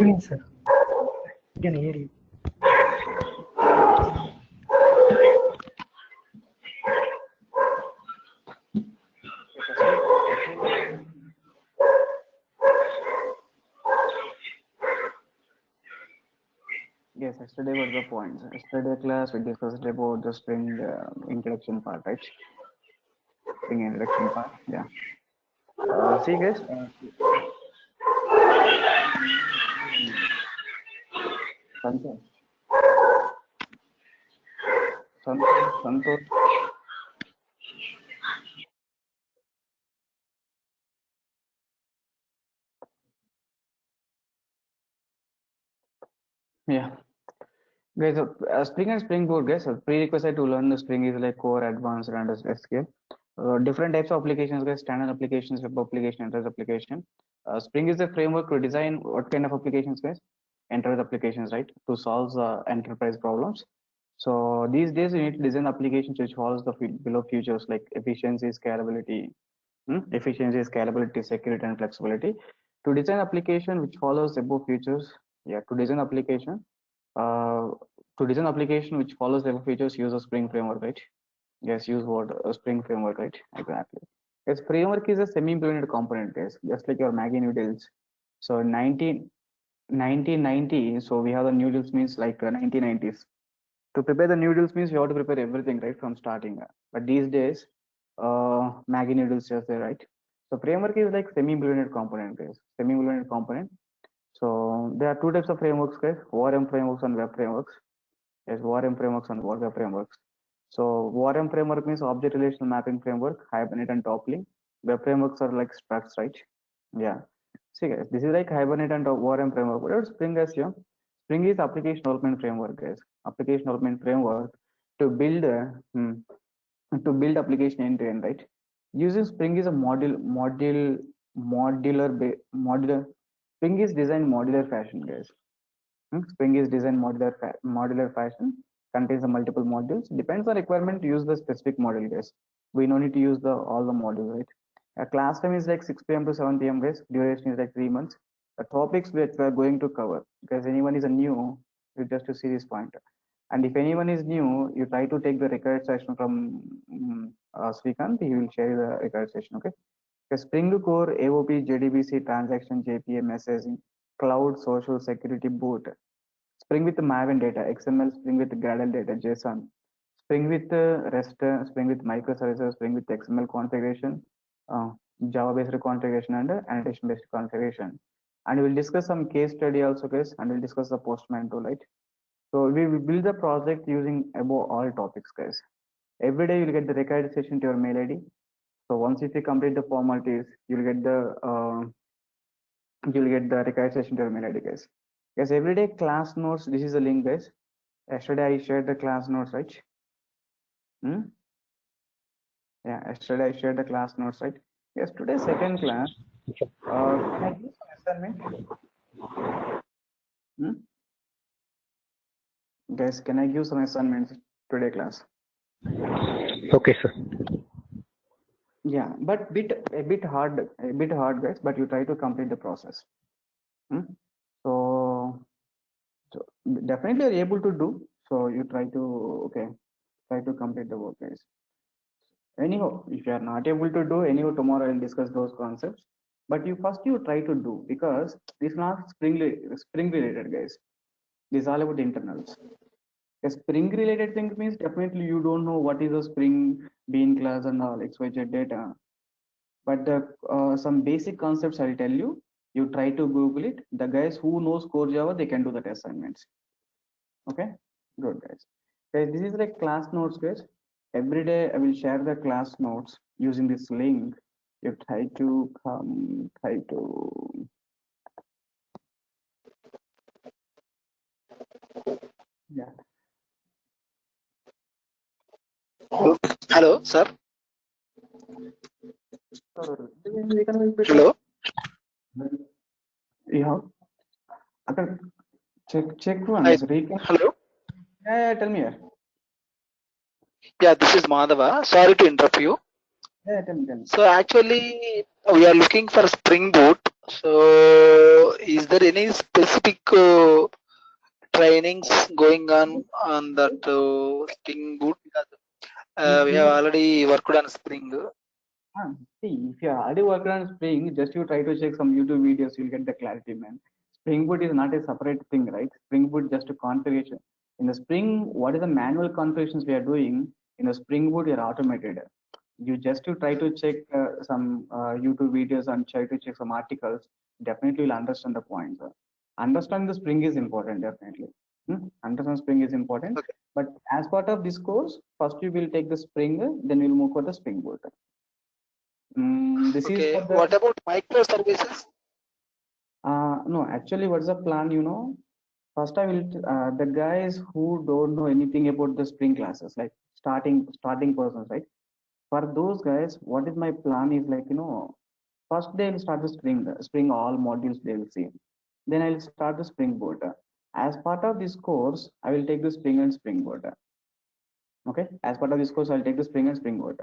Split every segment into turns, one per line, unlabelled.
evening, sir. I can hear you.
Yes, yesterday was the points. Yesterday class we discussed about the Spring introduction part, right? Spring introduction part. Yeah. See guys. Santosh. Santosh. Yeah. Guys, Spring and Springboot, guys, prerequisite to learn the Spring is like core, advanced, and SQL. Different types of applications, guys, standard applications, web application, enterprise application. Spring is a framework to design what kind of applications, guys? Enterprise applications, right? To solve enterprise problems. So these days, you need to design applications which follows the below features like efficiency, scalability, security, and flexibility. To design application which follows above features, yeah, uh, to design application which follows the features, use a Spring framework, right? Yes, use what a Spring framework, right? Exactly. Yes, framework is a semi-implemented component, guys, just like your Maggie noodles. So 1990, so we have the noodles means like 1990s. To prepare the noodles means you have to prepare everything right from starting. But these days, Maggie noodles just there, right? So framework is like semi-implemented component, guys. Semi-implemented component. So there are two types of frameworks, guys. ORM frameworks and web frameworks. Yes, ORM frameworks and web frameworks. So ORM framework means object relational mapping framework, Hibernate and Toppling. Web frameworks are like structs, right? Yeah. See guys, this is like Hibernate and ORM framework. What else Spring is here? Spring is application development framework, guys. Application development framework to build application end to end, right? Using Spring is a modular. Spring is designed modular fashion, guys. Spring is designed modular fashion, contains the multiple modules. Depends on requirement to use the specific module, guys. We no need to use the all the modules, right? Class time is like 6 p.m. to 7 p.m. guys. Duration is like 3 months. The topics which we are going to cover, because anyone is a new, you just to see this point. And if anyone is new, you try to take the required session from Srikant. He will share the required session, okay? The Spring Core, AOP, JDBC, transaction, JPA, messaging, cloud, social, security, boot. Spring with Maven data, XML, Spring with Gradle data, JSON, Spring with REST, Spring with microservices, Spring with XML configuration, Java-based configuration, and annotation-based configuration. And we'll discuss some case study also, guys, and we'll discuss the Postman too, right? So we will build the project using above all topics, guys. Every day you'll get the required session to your mail ID. So once if you complete the formalities, you'll get the required session to your mail ID, guys. Yes, everyday class notes. This is the link, guys. Yesterday I shared the class notes, right? Yeah, yesterday I shared the class notes, right? Yes, today second class. Can I give some assignment? Guys, can I give some assignments today class?
Okay, sir.
Yeah, but a bit hard, guys. But you try to complete the process. So definitely you're able to do. So you try to complete the work, guys. Anyhow, if you are not able to do, anyhow, tomorrow I'll discuss those concepts. But you try to do, because this is not spring related, guys. This is all about internals. A spring related thing means definitely you don't know what is a spring bean class and all XYZ data. But the some basic concepts I'll tell you. You try to Google it. The guys who knows core Java, they can do the assignments. Okay, good guys. Guys, this is like class notes, guys. Every day I will share the class notes using this link. You try to yeah.
Hello, sir. Hello.
Yeah. Okay. Check
Hi.
once.
Hello.
Yeah, tell me.
Yeah, this is Madhava. Sorry to interrupt you.
Yeah, tell me.
So actually, we are looking for Spring Boot. So, is there any specific trainings going on that Spring Boot? Because we have already worked on Spring.
See, if you already worked on Spring, just you try to check some YouTube videos, you'll get the clarity, man. Spring Boot is not a separate thing, right? Spring Boot just a configuration. In the Spring, what is the manual configurations we are doing? In the Spring Boot, you're automated. You just to try to check some YouTube videos and try to check some articles. Definitely, you'll understand the points. Understand the Spring is important, definitely. Understand Spring is important.
Okay.
But as part of this course, first you will take the Spring, then we'll move for the Spring Boot. This is
Okay.
for the
What about microservices?
no, actually, what's the plan? First I will the guys who don't know anything about the Spring classes, like starting persons, right? For those guys, what is my plan is like first they will start the Spring all modules they will see. Then I'll start the Spring Boot. As part of this course, I will take the Spring and Spring Boot. Okay, as part of this course, I'll take the Spring and Spring Boot.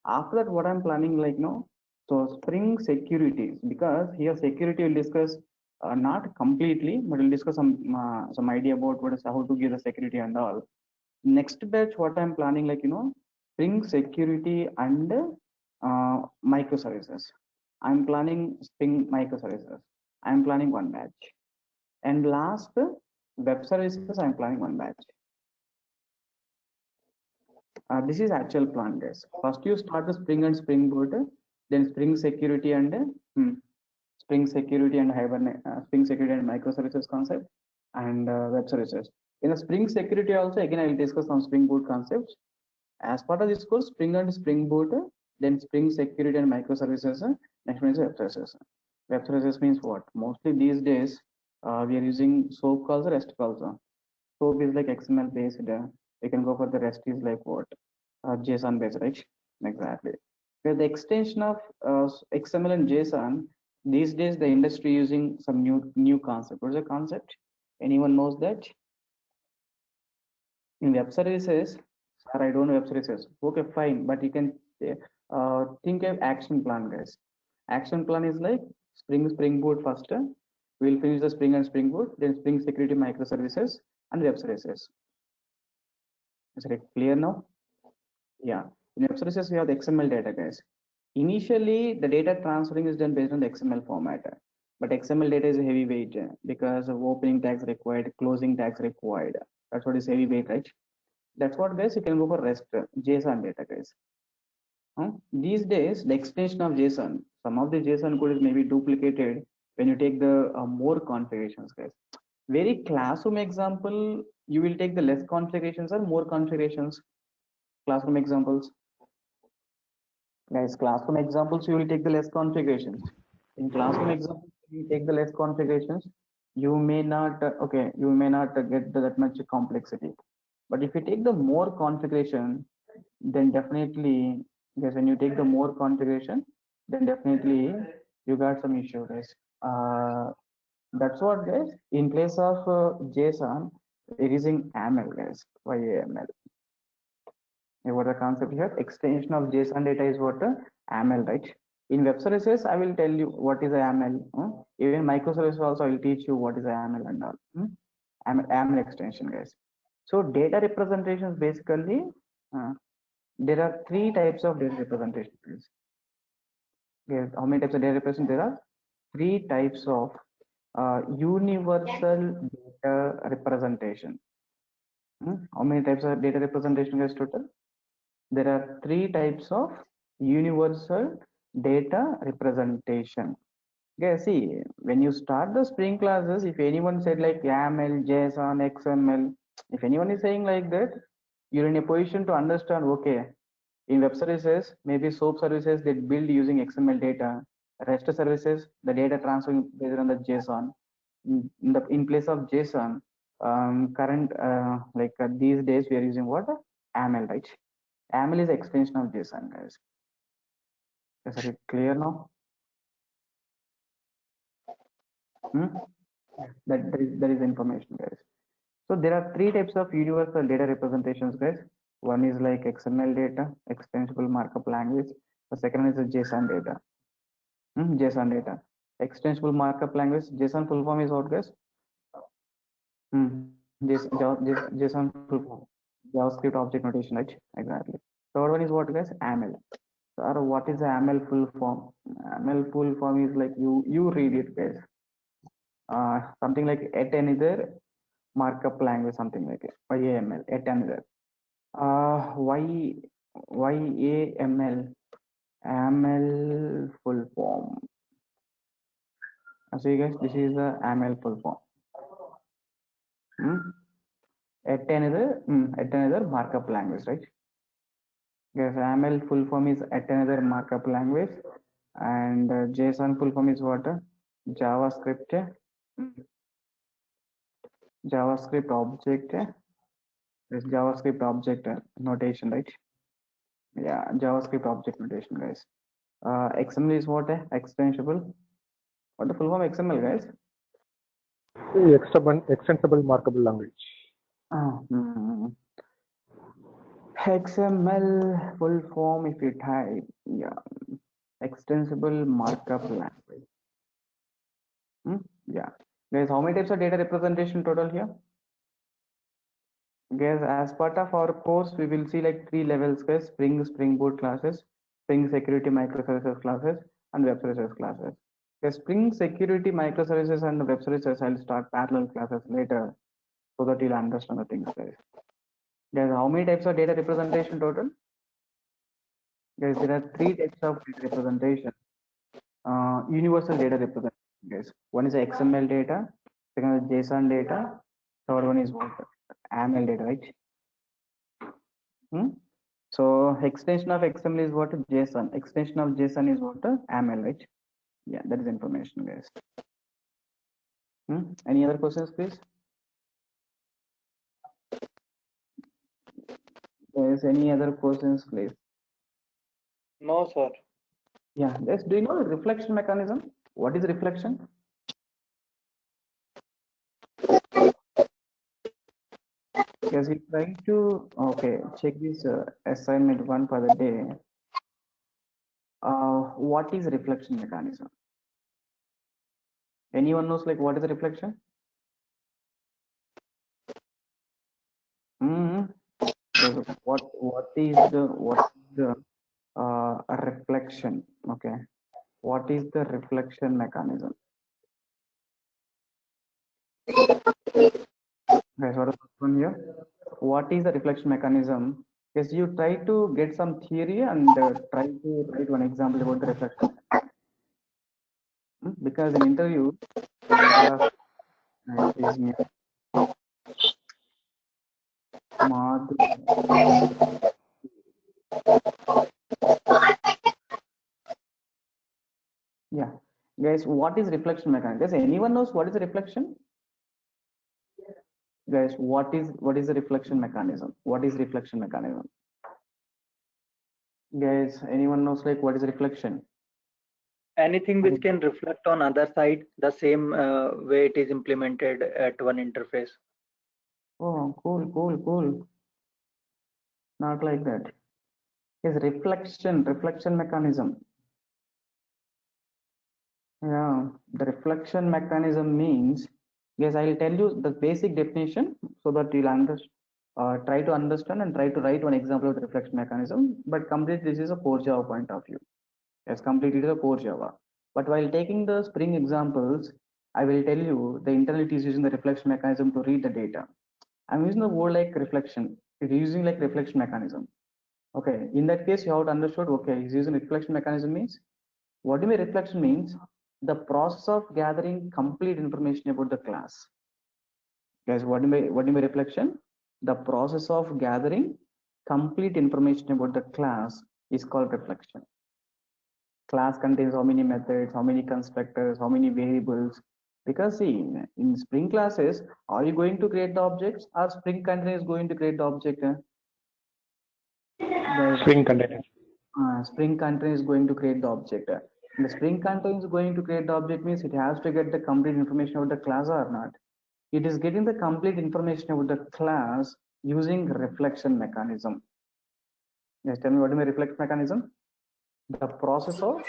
After that, what I'm planning, like no, so Spring securities, because here security will discuss not completely, but we'll discuss some idea about what is how to give the security and all. Next batch, what I'm planning, like Spring security and microservices. I'm planning Spring microservices. I'm planning one batch, and last web services. I'm planning one batch. This is actual plan, guys. First, you start the Spring and Spring Boot, then Spring Security and Spring Security and Spring Security and microservices concept and web services. In the Spring Security also, again, I will discuss some Spring Boot concepts. As part of this course, Spring and Spring Boot, then Spring Security and microservices. Next one is web services. Web services means what? Mostly these days, we are using SOAP calls or REST calls. SOAP is like XML based. We can go for the REST is like what? JSON based, right? Exactly. With the extension of XML and JSON, these days the industry using some new concept. What's the concept? Anyone knows that? In web services, sir, I don't know web services. Okay, fine, but you can think of action plan, guys. Action plan is like Spring Boot first. We'll finish the Spring and Spring Boot, then Spring Security microservices and web services. Is it clear now? Yeah. In web services, we have the XML data, guys. Initially, the data transferring is done based on the XML format, but XML data is a heavyweight because of opening tags required, closing tags required. That's what is heavyweight, right? That's what, guys, you can go for REST, JSON data, guys. These days, the extension of JSON, some of the JSON code is maybe duplicated when you take the more configurations, guys. Very classroom example, you will take the less configurations or more configurations. Classroom examples. Guys, classroom examples, you will take the less configurations. In classroom examples, you take the less configurations. You may not, okay, you may not get that much complexity. But if you take the more configuration, then definitely, yes, when you take the more configuration, then definitely you got some issue, guys. That's what, guys. In place of JSON, we're using AML, guys. Why AML? What the concept here? Extension of JSON data is what AML, right? In web services, I will tell you what is AML. Even microservices also, I will teach you what is AML and all. AML extension, guys. So data representations basically, there are three types of data representations. Yes, how many types of data representation? There are three types of universal data representation. How many types of data representation, guys, total? There are three types of universal data representation. Okay, see, when you start the Spring classes, if anyone said like YAML, JSON, XML, if anyone is saying like that, you're in a position to understand, okay, in web services, maybe SOAP services they build using XML data. REST services, the data transferring based on the JSON. In place of JSON, current these days we are using what? AML, right? AML is extension of JSON, guys. Is it clear now? That is information, guys. So there are three types of universal data representations, guys. One is like XML data, extensible markup language. The second one is the JSON data. JSON data. Extensible markup language. JSON full form is what, guys? JSON full form. JavaScript object notation, right? Exactly. Third one is what, guys? AML. Sir, what is the AML full form? AML full form is like you read it, guys. Something like at another markup language, something like it. YAML at another. YAML. AML full form. So you guys, this is the AML full form. At another markup language, right? Yes, AML full form is at another markup language, and JSON full form is what? JavaScript, JavaScript object, this JavaScript object notation, right? Yeah, JavaScript object notation, guys. XML is what? Extensible. What the full form XML, guys?
Extensible markable language.
XML full form, if you type, yeah, extensible markup language. Yeah, guys, how many types of data representation total here? Guys, as part of our course, we will see like 3 levels, guys: Spring Boot classes, Spring Security Microservices classes, and Web Services classes. Guys, Spring Security Microservices and Web Services, I'll start parallel classes later so that you'll understand the things, guys. Guys, how many types of data representation total? Guys, there are 3 types of data representation. Universal data representation, guys. One is XML data, second is JSON data, third one is what? AML data, right? So extension of XML is what? JSON. Extension of JSON is what? AML, right? Yeah, that is information, guys. Any other questions, please? Yes, any other questions, please?
No, sir.
Yeah, yes. Do you know the reflection mechanism? What is reflection? Yes, we try to, okay, check this assignment 1 for the day. What is reflection mechanism? Anyone knows like what is a reflection? Yes, what is the a reflection? Okay, what is the reflection mechanism? Guys, what is one here? What is the reflection mechanism? Yes, you try to get some theory and try to write one example about the reflection. Because in interview, is me. Yeah, guys, what is reflection mechanism? Does anyone knows what is a reflection? Guys, what is the reflection mechanism? What is reflection mechanism? Guys, anyone knows like what is reflection?
Anything which can reflect on other side the same way it is implemented at one interface.
Oh, cool. Not like that. Is reflection mechanism. Yeah, the reflection mechanism means, yes, I'll tell you the basic definition so that you'll try to understand and try to write one example of the reflection mechanism. But complete this is a core Java point of view. Yes, completed a core Java. But while taking the Spring examples, I will tell you the internet is using the reflection mechanism to read the data. I'm using the word like reflection. It's using like reflection mechanism. Okay, in that case, you have to understood, okay, he's using reflection mechanism means, what do you mean reflection means? The process of gathering complete information about the class. Guys, what do you mean reflection? The process of gathering complete information about the class is called reflection. Class contains how many methods, how many constructors, how many variables. Because see, in Spring classes, are you going to create the objects or Spring container is going to create the object?
Spring container.
Spring container is going to create the object. The Spring container is going to create the object means it has to get the complete information about the class or not. It is getting the complete information about the class using reflection mechanism. Yes, tell me what is the reflection mechanism? The process of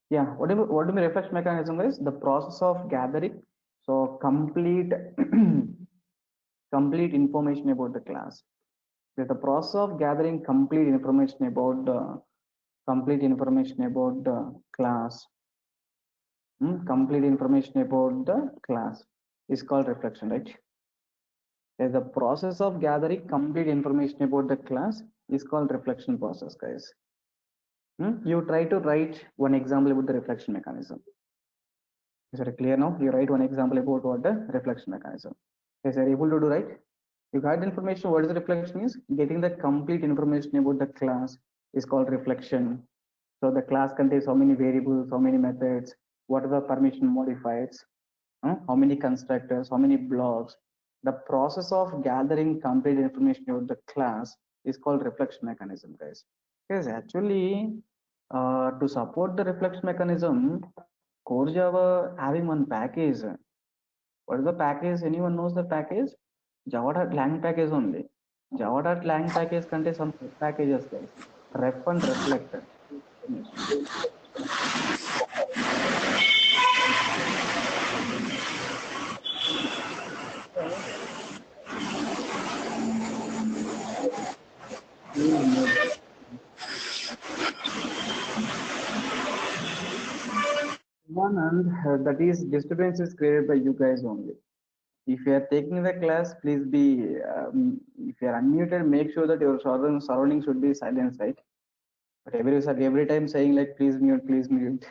Yeah, what do you mean reflection mechanism is the process of gathering so complete complete information about the class. There's the process of gathering complete information about the class. Complete information about the class is called reflection, right? There's the process of gathering complete information about the class is called reflection process, guys. You try to write one example about the reflection mechanism. Is it clear now? You write one example about what the reflection mechanism. Is you able to do right? You got information. What is the reflection is? Getting the complete information about the class is called reflection. So the class contains how many variables, how many methods, what are the permission modifiers, how many constructors, how many blocks. The process of gathering complete information about the class is called reflection mechanism, guys. Because actually, to support the reflection mechanism, Core Java having one package. What is the package? Anyone knows the package? Java.lang package only. Java.lang package contains some packages, guys. Ref and reflector. One and that is disturbance is created by you guys only. If you are taking the class, please be if you are unmuted, make sure that your surrounding should be silent, right? But every time saying like please mute, please mute.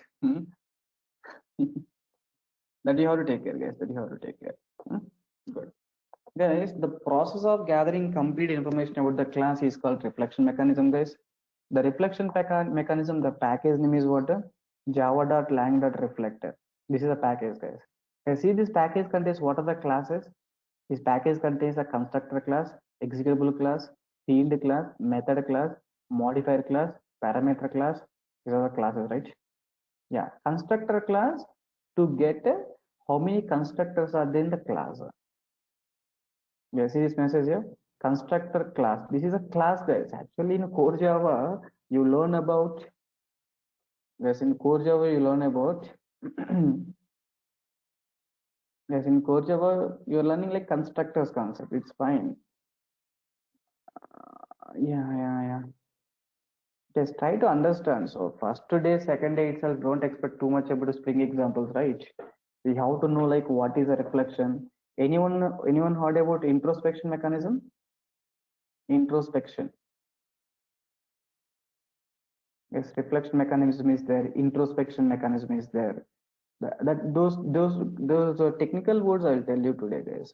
That you have to take care, guys. That you have to take care. Good. Guys, the process of gathering complete information about the class is called reflection mechanism, guys. The reflection mechanism, the package name is what? Java.lang.reflector. This is a package, guys. You see, this package contains what are the classes? This package contains a constructor class, executable class, field class, method class, modifier class, parameter class. These are the classes, right? Yeah, constructor class to get how many constructors are there in the class. You see this message here? Constructor class. This is a class, guys. Actually, in core Java, you learn about. Yes, in core Java, you learn about. Yes, in core Java, you're learning like constructors concept. It's fine. Yeah. Just try to understand. So first day, second day itself, don't expect too much about Spring examples, right? We have to know like what is a reflection. Anyone heard about introspection mechanism? Introspection. Yes, reflection mechanism is there. Introspection mechanism is there. Those technical words I'll tell you today, guys.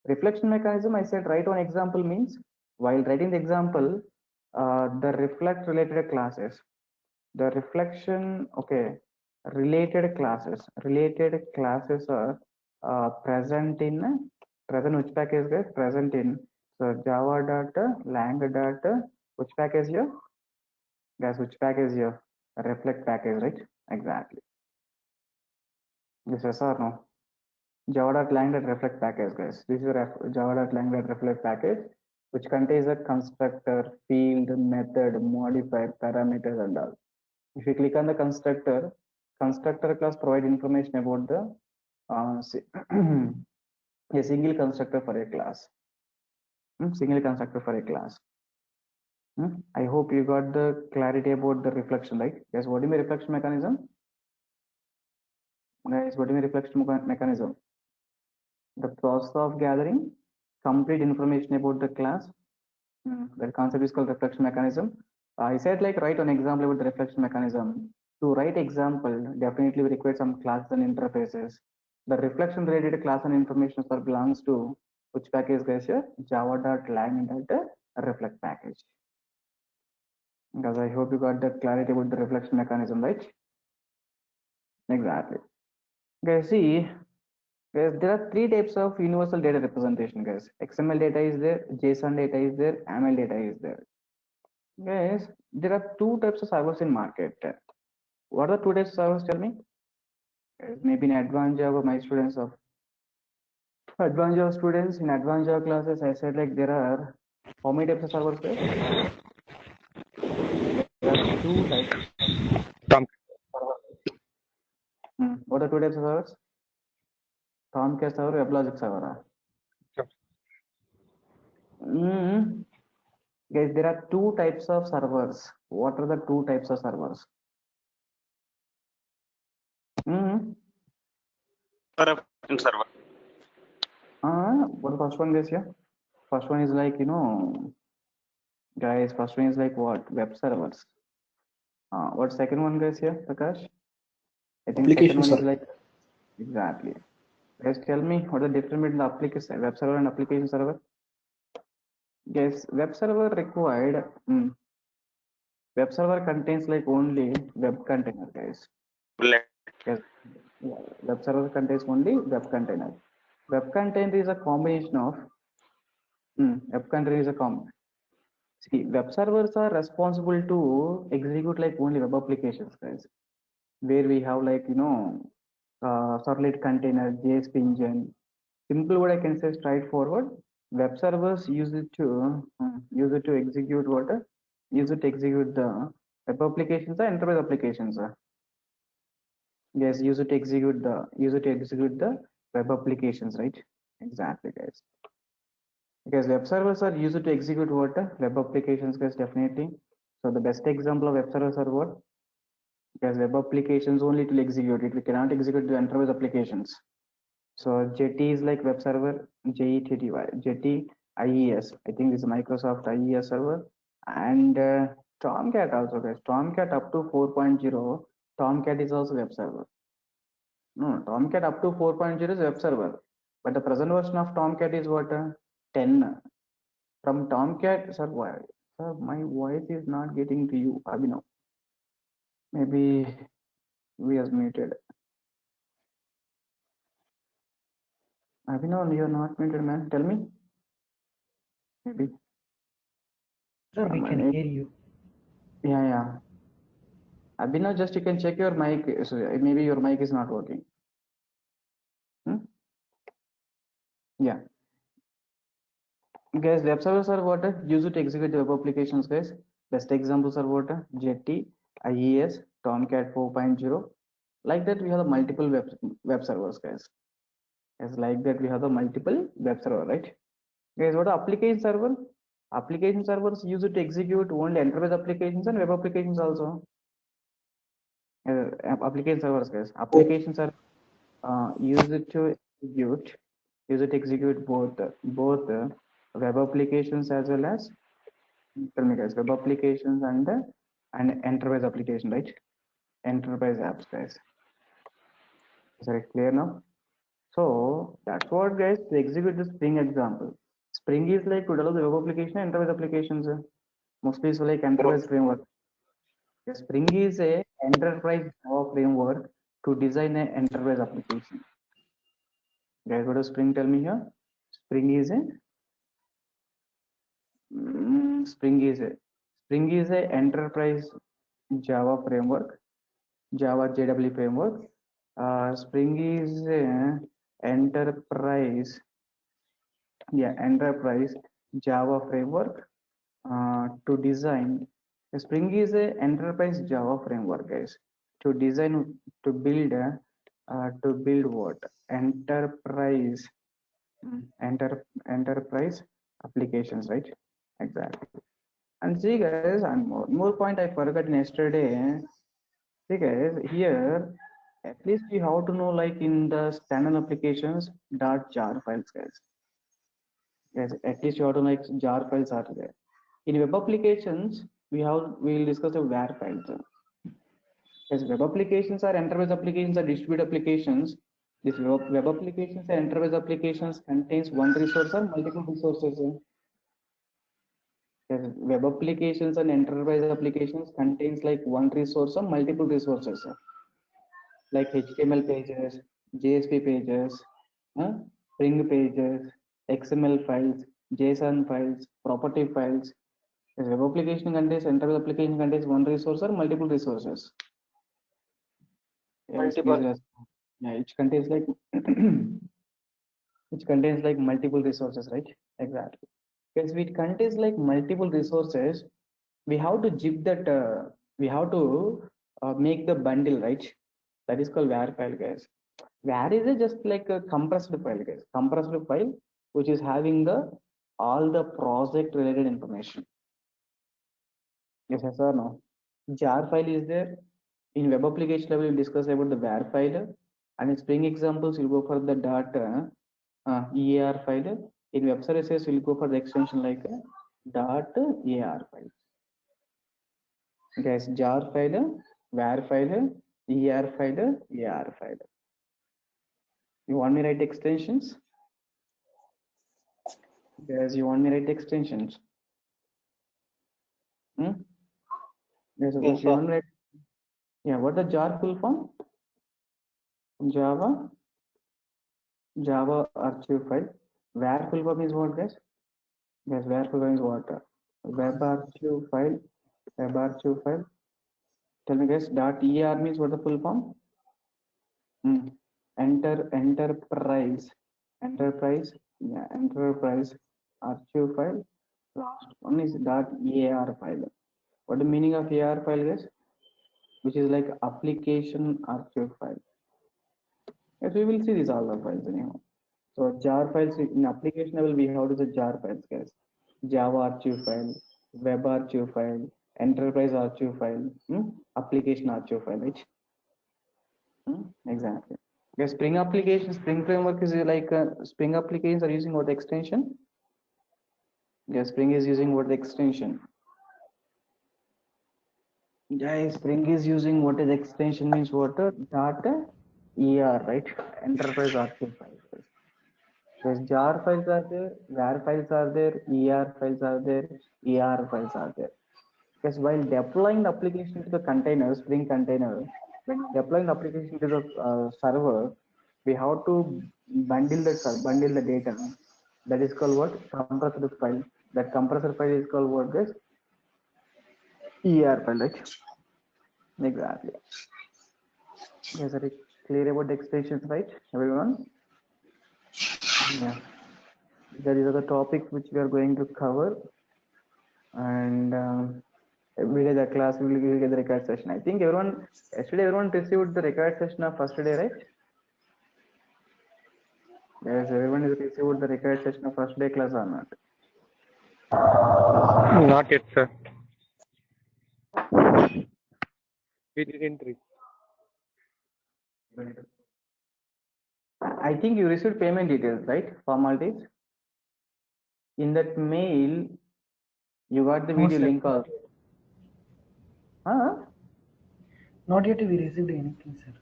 Reflection mechanism. I said write one example means while writing the example, the reflect related classes. The reflection, okay, related classes are present which package, guys? Present in so Java data, lang data, which package here? Guys, which package here? Reflect package, right? Exactly. This is or no? Java.lang.reflect package, guys. This is a Java.lang.reflect package, which contains a constructor, field, method, modifier, parameters, and all. If you click on the constructor, constructor class provide information about the a single constructor for a class. Single constructor for a class. I hope you got the clarity about the reflection, right? Yes, what do you mean reflection mechanism? Guys, what do you mean reflection mechanism? The process of gathering complete information about the class. That concept is called reflection mechanism. I said like write an example about the reflection mechanism. To write example, definitely we require some classes and interfaces. The reflection related class and information belongs to which package, guys? Here java.lang.reflect package. Because I hope you got the clarity about the reflection mechanism, right? Exactly. Guys, see, guys, there are three types of universal data representation, guys. XML data is there, JSON data is there, ML data is there. Guys, there are two types of servers in market. What are the two types of servers? Tell me. Maybe in advanced Java, my students of advanced Java students in advanced Java classes, I said like there are how many types of servers, guys? There are two types. What are two types of servers? Tomcat server, WebLogic server. Guys, there are two types of servers. What are the two types of servers?
Server.
What the first one, guys? Yeah, first one is like, guys. First one is like what? Web servers. What second one, guys? Here, Prakash. I think second one is like exactly. Guys, tell me what the difference between the application web server and application server. Guys, web server required. Web server contains like only web container, guys. Yes. Yeah, web server contains only web container. Web container is a combination of web container is a See, web servers are responsible to execute like only web applications, guys. Where we have like servlet container, JSP engine. Simple what I can say straightforward. Web servers use it to execute what? Use it to execute the web applications or enterprise applications. Yes, use it to execute the web applications, right? Exactly, guys. Because web servers are used to execute what? Web applications, guys, definitely. So the best example of web servers are what? Because web applications only to execute it. We cannot execute the enterprise applications. So Jetty is like web server, Jetty IES. I think this is Microsoft IES server. And Tomcat also, guys. Tomcat up to 4.0. Tomcat is also web server. No, Tomcat up to 4.0 is web server. But the present version of Tomcat is what? 10. From Tomcat, sir, why? Sir, my voice is not getting to you, Abhinav. Maybe we are muted. Abhinav, you are not muted, man. Tell me. Maybe.
Sir, we can hear you.
Yeah. Abhinav, just you can check your mic. So maybe your mic is not working. Yeah. Guys, web servers are what? Used to execute the web applications, guys. Best examples are what? Jetty, IES, Tomcat 4.0. Like that, we have the multiple web servers, guys. As like that, we have the multiple web server, right? Guys, what are application server? Application servers use it to execute only enterprise applications and web applications also. Application servers, guys. Applications are use it to execute both web applications as well as tell me, guys, web applications and enterprise application, right? Enterprise apps, guys. Is it clear now? So that's what, guys, to execute the Spring example. Spring is like to develop the web application and enterprise applications. Mostly it's like enterprise framework. The Spring is a enterprise Java framework to design an enterprise application. Guys, what does Spring tell me here? Spring is a enterprise Java framework, Java JW framework. Spring is a enterprise Java framework to design. Spring is a enterprise Java framework, guys, to design to build what enterprise applications, right? Exactly. And see, guys, and more point I forgot yesterday. See, guys, here at least we have to know like in the standard applications .jar files, guys. Yes, at least you have to know like jar files are there. In web applications, we'll discuss the var files. Yes, web applications are enterprise applications or distributed applications. This web applications and enterprise applications contains one resource or multiple resources. Yes, web applications and enterprise applications contains like one resource or multiple resources, like HTML pages, JSP pages, Spring pages, XML files, JSON files, property files. Yes, web application contains enterprise application contains one resource or multiple resources. Yes, yeah, it contains like which contains like multiple resources, right? Exactly. Because it contains like multiple resources, we have to zip that. We have to make the bundle, right? That is called var file, guys. Var is just like a compressed file, guys. Compressed file which is having the all the project related information. Yes, yes or no? Jar file is there. In web application level, we'll discuss about the var file, and in Spring examples, we'll go for the data EAR file. In web services, we'll go for the extension like dot AR file. Guys, jar file, var file, ER file, AR file. You want me to write extensions? Guys, you want me to write extensions? Hmm? Yes,
Yes,
you
sir.
want me to write, yeah, what the jar full form? Java archive file. Var full form is what, guys? Yes, var full form is what? Web archive file. Web archive file. Tell me, guys. Dot .er means what the full form? Enterprise. Enterprise. Yeah, enterprise archive file. Last one is dot .ar file. What the meaning of AR file, guys? Which is like application archive file. Yes, we will see these all the files anyhow. So jar files in application level, we have to the jar files, guys. Java archive file, web archive file, enterprise archive file, application archive file, right? Exactly. The Spring application, Spring framework is like Spring applications are using what extension? Yes, Spring is using what extension? Yeah, Spring is using what is extension means what data ER, right? Enterprise archive file. There's jar files are there, var files are there, ER files are there, ER files are there. Because while deploying the application to the container, Spring container, when deploying the application to the server, we have to bundle the data. That is called what? Compressed file. That compressor file is called what, guys? ER file, right? Exactly. Yes, are you clear about the extensions, right, everyone? Yeah. That is the topics which we are going to cover, and every day the class will get the record session. I think yesterday everyone received the record session of first day, right? Yes, everyone is received the record session of first day class or not?
Not yet, sir. We didn't read.
I think you received payment details, right? Formalities. In that mail, you got the video link also. Huh?
Not yet we received anything, sir.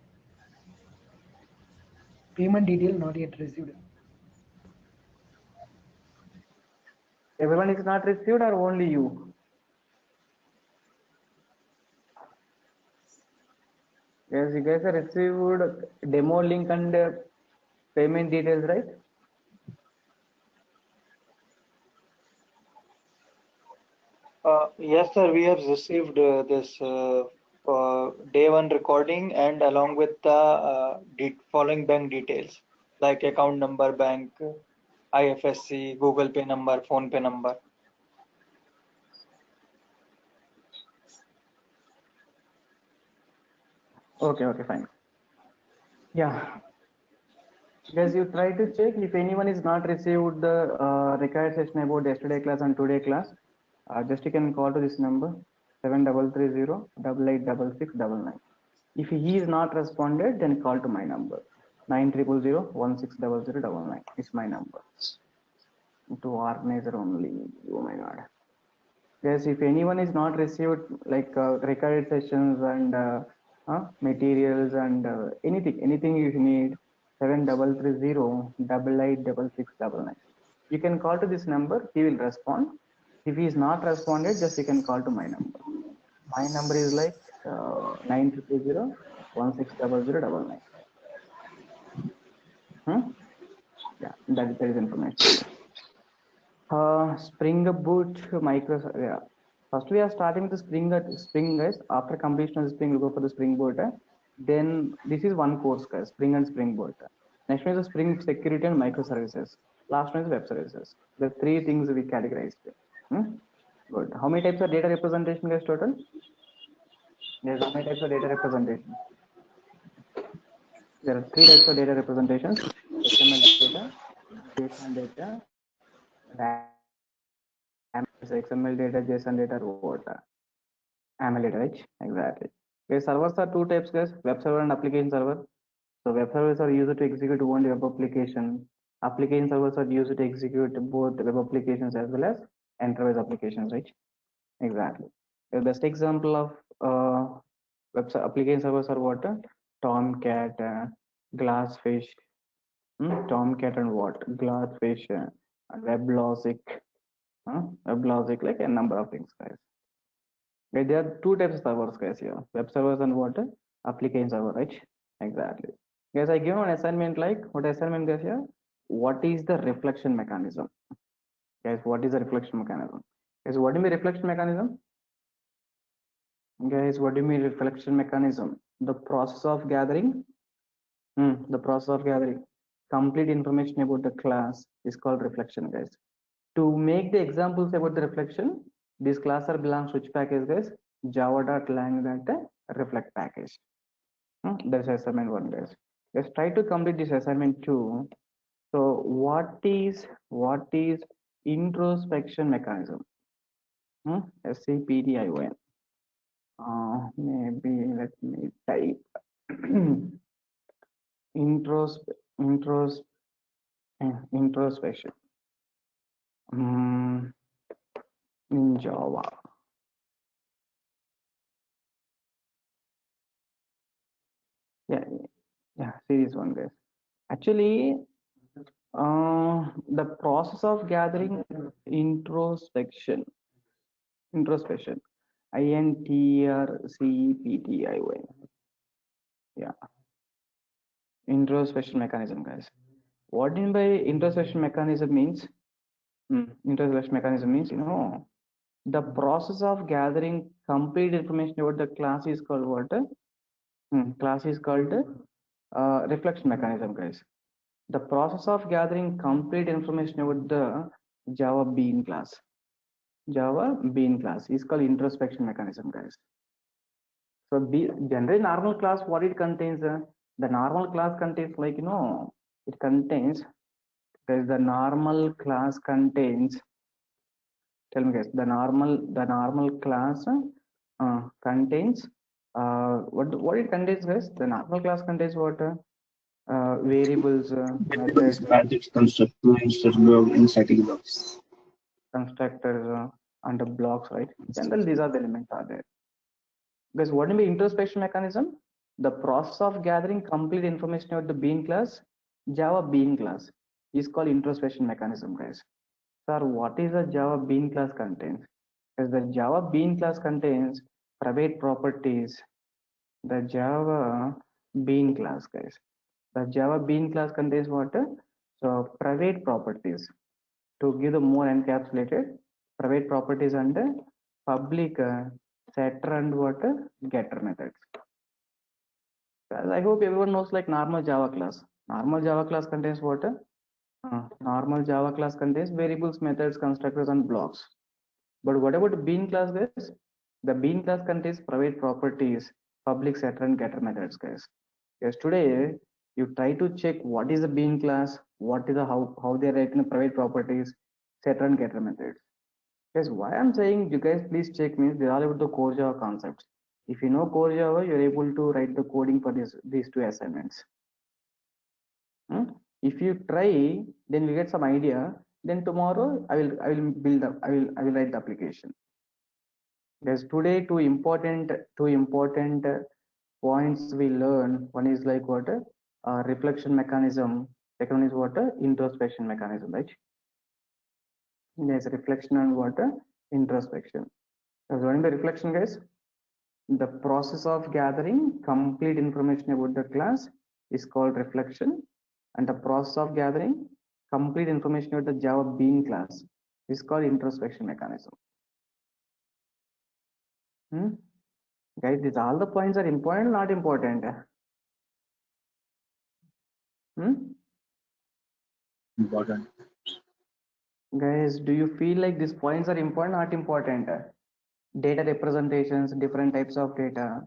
Payment detail not yet received.
Everyone is not received or only you? Yes, you guys have received demo link and payment details, right?
Yes, sir. We have received this day one recording and along with the following bank details like account number, bank, IFSC, Google Pay number, Phone Pay number.
Okay, fine. Yeah. Guys, you try to check if anyone is not received the required session about yesterday class and today class. Just you can call to this number 7330 If he is not responded, then call to my number 9000160099. It's my number. To organizer only. Oh my god. Yes, if anyone is not received like recorded sessions and materials and anything you need, 7330 You can call to this number. He will respond. If he is not responded, just you can call to my number. My number is like 9000160099. Yeah, that is information. Spring Boot micro. Yeah. First we are starting with the Spring, guys. After completion of the Spring, we go for the Spring Boot. Then this is one course, guys. Spring and Spring Boot. Next one is the Spring Security and Microservices. Last one is Web Services. The three things we categorized. Good. How many types of data representation, guys? Total? Yes. How many types of data representation? There are three types of data representations: XML data, JSON data, and XML data, JSON data, what? AML data, right? Exactly. Okay, servers are two types, guys: web server and application server. So web servers are used to execute only web application. Application servers are used to execute both web applications as well as enterprise applications, right? Exactly. The best example of website application servers are what? Tomcat, Glassfish, Tomcat and what? Glassfish, and WebLogic, WebLogic, like a number of things, guys. Okay, there are two types of servers, guys, here: web servers and what? Application server, right? Exactly. Guys, I give an assignment, like what assignment, guys, here? What is the reflection mechanism? Guys, what is the reflection mechanism? Guys, what do you mean reflection mechanism? Guys, what do you mean reflection mechanism? The process of gathering, the process of gathering complete information about the class is called reflection, guys. To make the examples about the reflection, this class are belongs to which package, guys? Java.lang reflect package. That's assignment one, guys. Let's try to complete this assignment two. So what is introspection mechanism? SCPDION. Maybe let me type intros intros introspection in Java. Yeah, see this one, guys. Actually, the process of gathering introspection, INTRCPTION. Yeah, introspection mechanism, guys. What do you mean by introspection mechanism means? Introspection mechanism means, the process of gathering complete information about the class is called what? Class is called reflection mechanism, guys. The process of gathering complete information about the Java Bean class. Java Bean class is called introspection mechanism, guys. So generally normal class, what it contains? The normal class contains, like, it contains, there's the normal class contains, tell me, guys, the normal class contains what it contains, guys? The normal class contains what? Variables, methods,
Methods, constructors, blog, and static blocks.
constructors, and the blocks, right? Generally, these are the elements are there. Because what is the introspection mechanism? The process of gathering complete information about the Bean class, Java Bean class, is called introspection mechanism, guys. Sir, what is the Java Bean class contains? Because the Java Bean class contains private properties. The Java Bean class, guys. The Java Bean class contains what? So private properties. To give the more encapsulated, private properties and public setter and what? Getter methods. Well, I hope everyone knows, like, normal Java class. Normal Java class contains what? Normal Java class contains variables, methods, constructors, and blocks. But what about the Bean class, guys? The Bean class contains private properties, public setter, and getter methods, guys. Yes, today you try to check what is the Bean class, what is the how they are writing the private properties, setter and getter methods. Yes, why I'm saying you guys please check means they're all about the core Java concepts. If you know core Java, you're able to write the coding for these two assignments. If you try, then we get some idea. Then tomorrow I will build up. I will write the application. There's today two important points we learn. One is like what? Reflection mechanism. Second one is what? Introspection mechanism, right? There's reflection and what? Introspection. So what is the reflection, guys? The process of gathering complete information about the class is called reflection, and the process of gathering complete information about the Java Bean class is called introspection mechanism. Guys, these all the points are important, not important?
Important.
Guys, do you feel like these points are important, not important? Data representations, different types of data.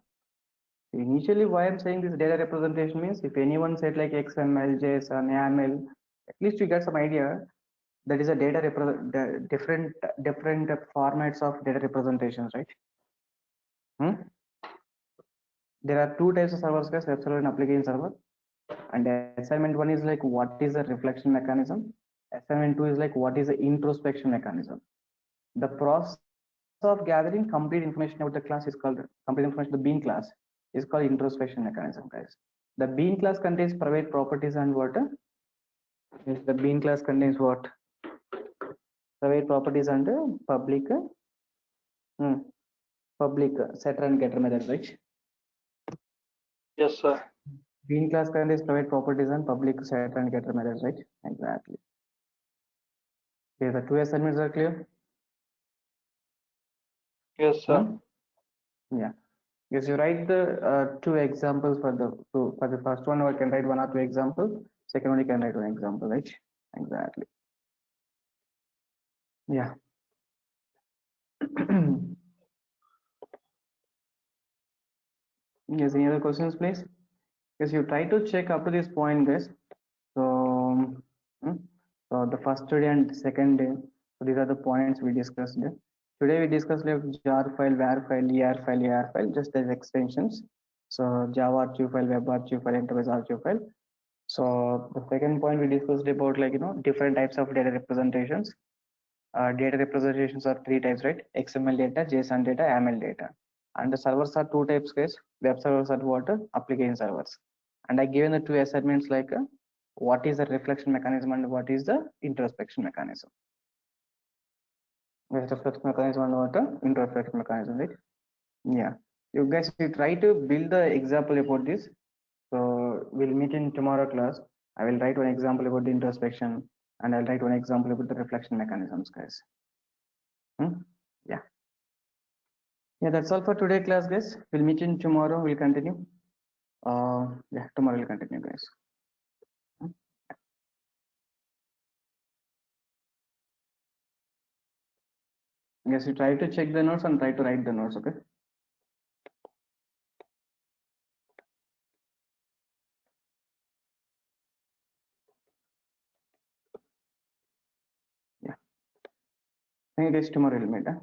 Initially, why I'm saying this data representation means if anyone said like XML, JSON, YAML, at least you get some idea. That is a data different formats of data representations, right? There are two types of servers, guys: web server and application server. And assignment one is like what is the reflection mechanism. Assignment two is like what is the introspection mechanism. The process of gathering complete information about the class is called complete information. The bean class is called introspection mechanism, guys. The bean class contains private properties and what? Yes, the bean class contains what? Private properties and public setter and getter methods, right?
Yes, sir.
Bean class contains private properties and public setter and getter methods, right? Exactly. Okay, the two assignments are clear.
Yes, sir.
Yeah. Yes, you write the two examples for the first one. I can write one or two examples. Second one, you can write one example, right? Exactly. Yeah. Yes. Any other questions, please? Yes, you try to check up to this point, guys. So, hmm, so the first day and second day. So these are the points we discussed. Today we discussed like jar file, var file, er file, just as extensions. So Java archive file, web archive file, enterprise archive file. So the second point we discussed about like different types of data representations. Data representations are three types, right? XML data, JSON data, YAML data. And the servers are two types, guys. Web servers are what? Application servers. And I given the two assignments like what is the reflection mechanism and what is the introspection mechanism. Reflection mechanism and what? Introspection mechanism, right? Yeah. You guys, you try to build the example about this. So we'll meet in tomorrow class. I will write one example about the introspection and I'll write one example about the reflection mechanisms, guys. Yeah. Yeah, that's all for today, class, guys. We'll meet in tomorrow. We'll continue. Yeah, tomorrow we'll continue, guys. Yes, you try to check the notes and try to write the notes, okay? Yeah. Thank you, guys. Tomorrow we'll meet.